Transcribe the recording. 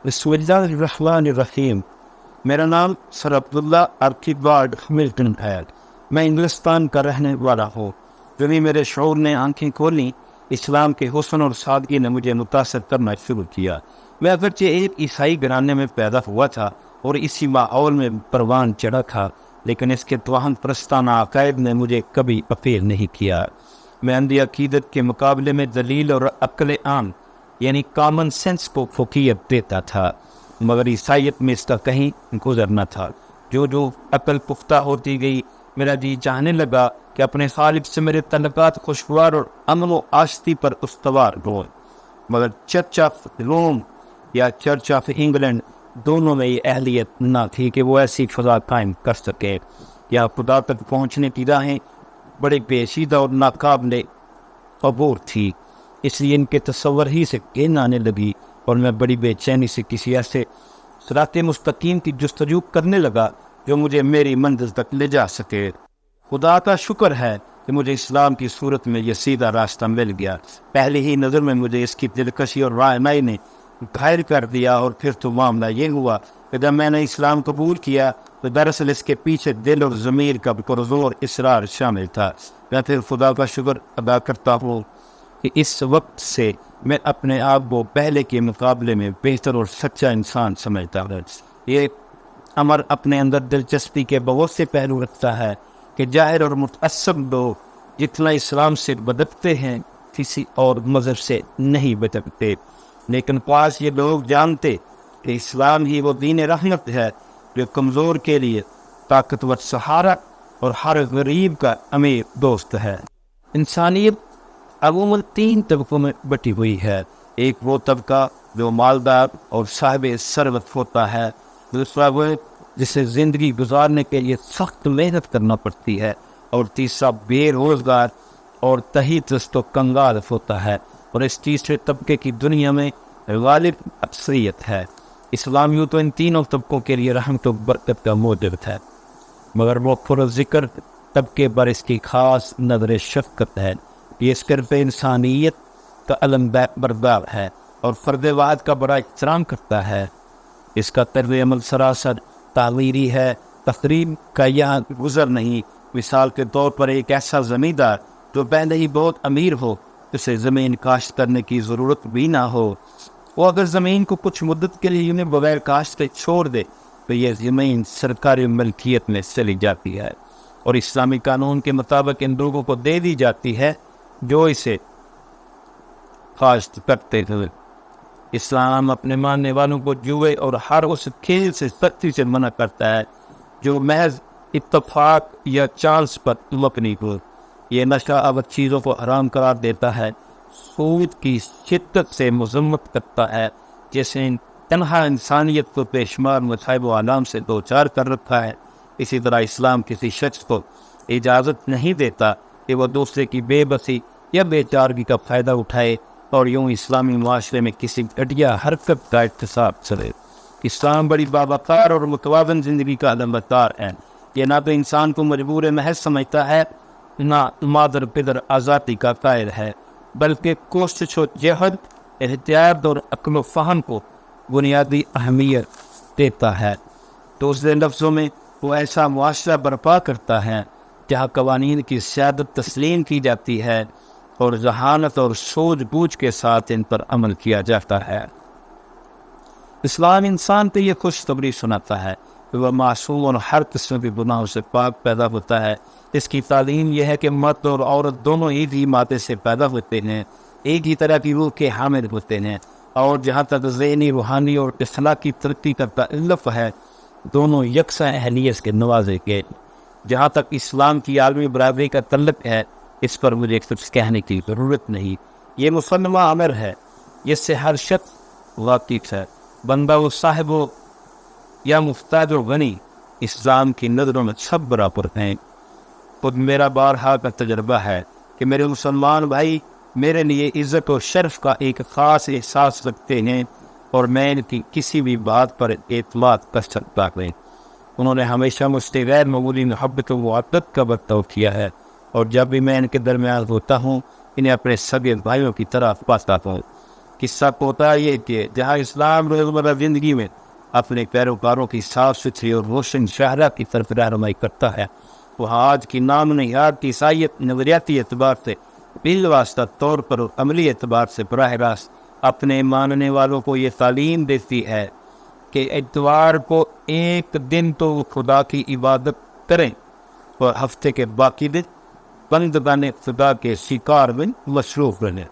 بسم اللہ الرحمن الرحیم۔ میرا نام سر عبداللہ آرکیبارڈ ملٹن ہے۔ میں انگلستان کا رہنے والا ہوں۔ جو بھی میرے شعور نے آنکھیں کھولیں، اسلام کے حسن اور سادگی نے مجھے متاثر کرنا شروع کیا۔ میں اگرچہ ایک عیسائی گھرانے میں پیدا ہوا تھا اور اسی ماحول میں پروان چڑھا تھا، لیکن اس کے توہم پرستانہ عقائد نے مجھے کبھی اپیل نہیں کیا۔ میں اندھی عقیدت کے مقابلے میں دلیل اور عقل عام یعنی کامن سینس کو فوقیت دیتا تھا، مگر عیسائیت میں اس کا کہیں گزر نہ تھا۔ جو عقل پختہ ہوتی گئی، میرا جی چاہنے لگا کہ اپنے خالق سے میرے تعلقات خوشگوار اور امن و آشتی پر استوار ہوں، مگر چرچ آف روم یا چرچ آف انگلینڈ دونوں میں یہ اہلیت نہ تھی کہ وہ ایسی فضا قائم کر سکے۔ یا خدا تک پہنچنے کی راہیں بڑے پیچیدہ اور ناقابل عبور تھی، اس لیے ان کے تصور ہی سے گھن آنے لگی اور میں بڑی بے چینی سے کسی ایسے صراط مستقیم کی جستجو کرنے لگا جو مجھے میری منزل تک لے جا سکے۔ خدا کا شکر ہے کہ مجھے اسلام کی صورت میں یہ سیدھا راستہ مل گیا۔ پہلی ہی نظر میں مجھے اس کی دلکشی اور رہنمائی نے گھائل کر دیا، اور پھر تو معاملہ یہ ہوا کہ جب میں نے اسلام قبول کیا تو دراصل اس کے پیچھے دل اور ضمیر کا پرزور اصرار شامل تھا۔ میں پھر خدا کا شکر ادا کرتا ہوں کہ اس وقت سے میں اپنے آپ کو پہلے کے مقابلے میں بہتر اور سچا انسان سمجھتا ہوں۔ یہ امر اپنے اندر دلچسپی کے بہت سے پہلو رکھتا ہے کہ جاہر اور متعصب لوگ جتنا اسلام سے بدکتے ہیں کسی اور مذہب سے نہیں بدکتے، لیکن پاس یہ لوگ جانتے کہ اسلام ہی وہ دین رحمت ہے جو کمزور کے لیے طاقتور سہارا اور ہر غریب کا امیر دوست ہے۔ انسانیت عموماً 3 طبقوں میں بٹی ہوئی ہے۔ ایک وہ طبقہ جو مالدار اور صاحب ثروت ہوتا ہے، دوسرا وہ جسے زندگی گزارنے کے لیے سخت محنت کرنا پڑتی ہے، اور تیسرا بے روزگار اور تہی دست و کنگال ہوتا ہے، اور اس تیسرے طبقے کی دنیا میں غالب اکثریت ہے۔ اسلام یوں تو ان تینوں طبقوں کے لیے رحمت و برکت کا موجب ہے، مگر وہ پر ذکر طبقے پر اس کی خاص نظر شفقت ہے۔ یہ صرف انسانیت کا علم بردار ہے اور فرد واحد کا بڑا احترام کرتا ہے۔ اس کا طرز عمل سراسر تعمیری ہے، تقریب کا یہاں گزر نہیں۔ مثال کے طور پر ایک ایسا زمیندار جو پہلے ہی بہت امیر ہو، اسے زمین کاشت کرنے کی ضرورت بھی نہ ہو، وہ اگر زمین کو کچھ مدت کے لیے انہیں بغیر کاشت کے چھوڑ دے تو یہ زمین سرکاری ملکیت میں چلی جاتی ہے، اور اسلامی قانون کے مطابق ان لوگوں کو دے دی جاتی ہے جو اسے کاشت کرتے تھے۔ اسلام اپنے ماننے والوں کو جوئے اور ہر اس کھیل سے سختی سے منع کرتا ہے جو محض اتفاق یا چانس پر مبنی ہو۔ یہ نشہ آور چیزوں کو حرام قرار دیتا ہے، سود کی شدت سے مذمت کرتا ہے جیسے تنہا انسانیت کو بے شمار مصائب و آلام سے دوچار کر رکھا ہے۔ اسی طرح اسلام کسی شخص کو اجازت نہیں دیتا کہ وہ دوسرے کی بے بسی یا بے چارگی کا فائدہ اٹھائے اور یوں اسلامی معاشرے میں کسی گھٹیا حرکت کا احتساب چلے۔ اسلام بڑی باوقار اور متوازن زندگی کا علمبردار ہے۔ یہ نہ تو انسان کو مجبور محض سمجھتا ہے، نہ مادر پدر آزادی کا قائل ہے، بلکہ کوشش و جہد، احتیاط اور عقل و فہم کو بنیادی اہمیت دیتا ہے۔ دوسرے لفظوں میں وہ ایسا معاشرہ برپا کرتا ہے جہاں قوانین کی سیادت تسلیم کی جاتی ہے اور ذہانت اور سوجھ بوجھ کے ساتھ ان پر عمل کیا جاتا ہے۔ اسلام انسان کو یہ خوشخبری سناتا ہے کہ وہ معصوم اور ہر قسم کے گناہوں سے پاک پیدا ہوتا ہے۔ اس کی تعلیم یہ ہے کہ مرد اور عورت دونوں ایک ہی مادے سے پیدا ہوتے ہیں، ایک ہی طرح کی روح کے حامل ہوتے ہیں، اور جہاں تک ذہنی، روحانی اور اخلاقی ترقی کا تعلق ہے دونوں یکساں اہلیت کے نوازے گئے۔ جہاں تک اسلام کی عالمی برابری کا تعلق ہے، اس پر مجھے کچھ کہنے کی ضرورت نہیں، یہ مسلمہ امر ہے، جس سے ہر شخص واقف ہے، بندہ و صاحب ہو یا مفتاج و غنی، اسلام کی نظروں میں سب برابر ہیں۔ خود میرا بارہا کا تجربہ ہے کہ میرے مسلمان بھائی میرے لیے عزت و شرف کا ایک خاص احساس رکھتے ہیں، اور میں ان کی کسی بھی بات پر اعتماد کر سکتا ہوں۔ انہوں نے ہمیشہ مجھ سے غیر معمولی محبت و معدت کا برتاؤ کیا ہے، اور جب بھی میں ان کے درمیان ہوتا ہوں انہیں اپنے سگے بھائیوں کی طرح پاتا ہوں۔ قصہ ہوتا یہ کہ جہاں اسلام روزمرہ زندگی میں اپنے پیروکاروں کی صاف ستھری اور روشن شاہراہ کی طرف رہنمائی کرتا ہے، وہاں آج کی نام نہاد عیسائیت نظریاتی اعتبار سے بالواسطہ طور پر اور عملی اعتبار سے براہ راست اپنے ماننے والوں کو یہ تعلیم دیتی ہے کہ اتوار کو ایک دن تو وہ خدا کی عبادت کریں اور ہفتے کے باقی دن بندگان خدا کے شکار میں مصروف رہیں۔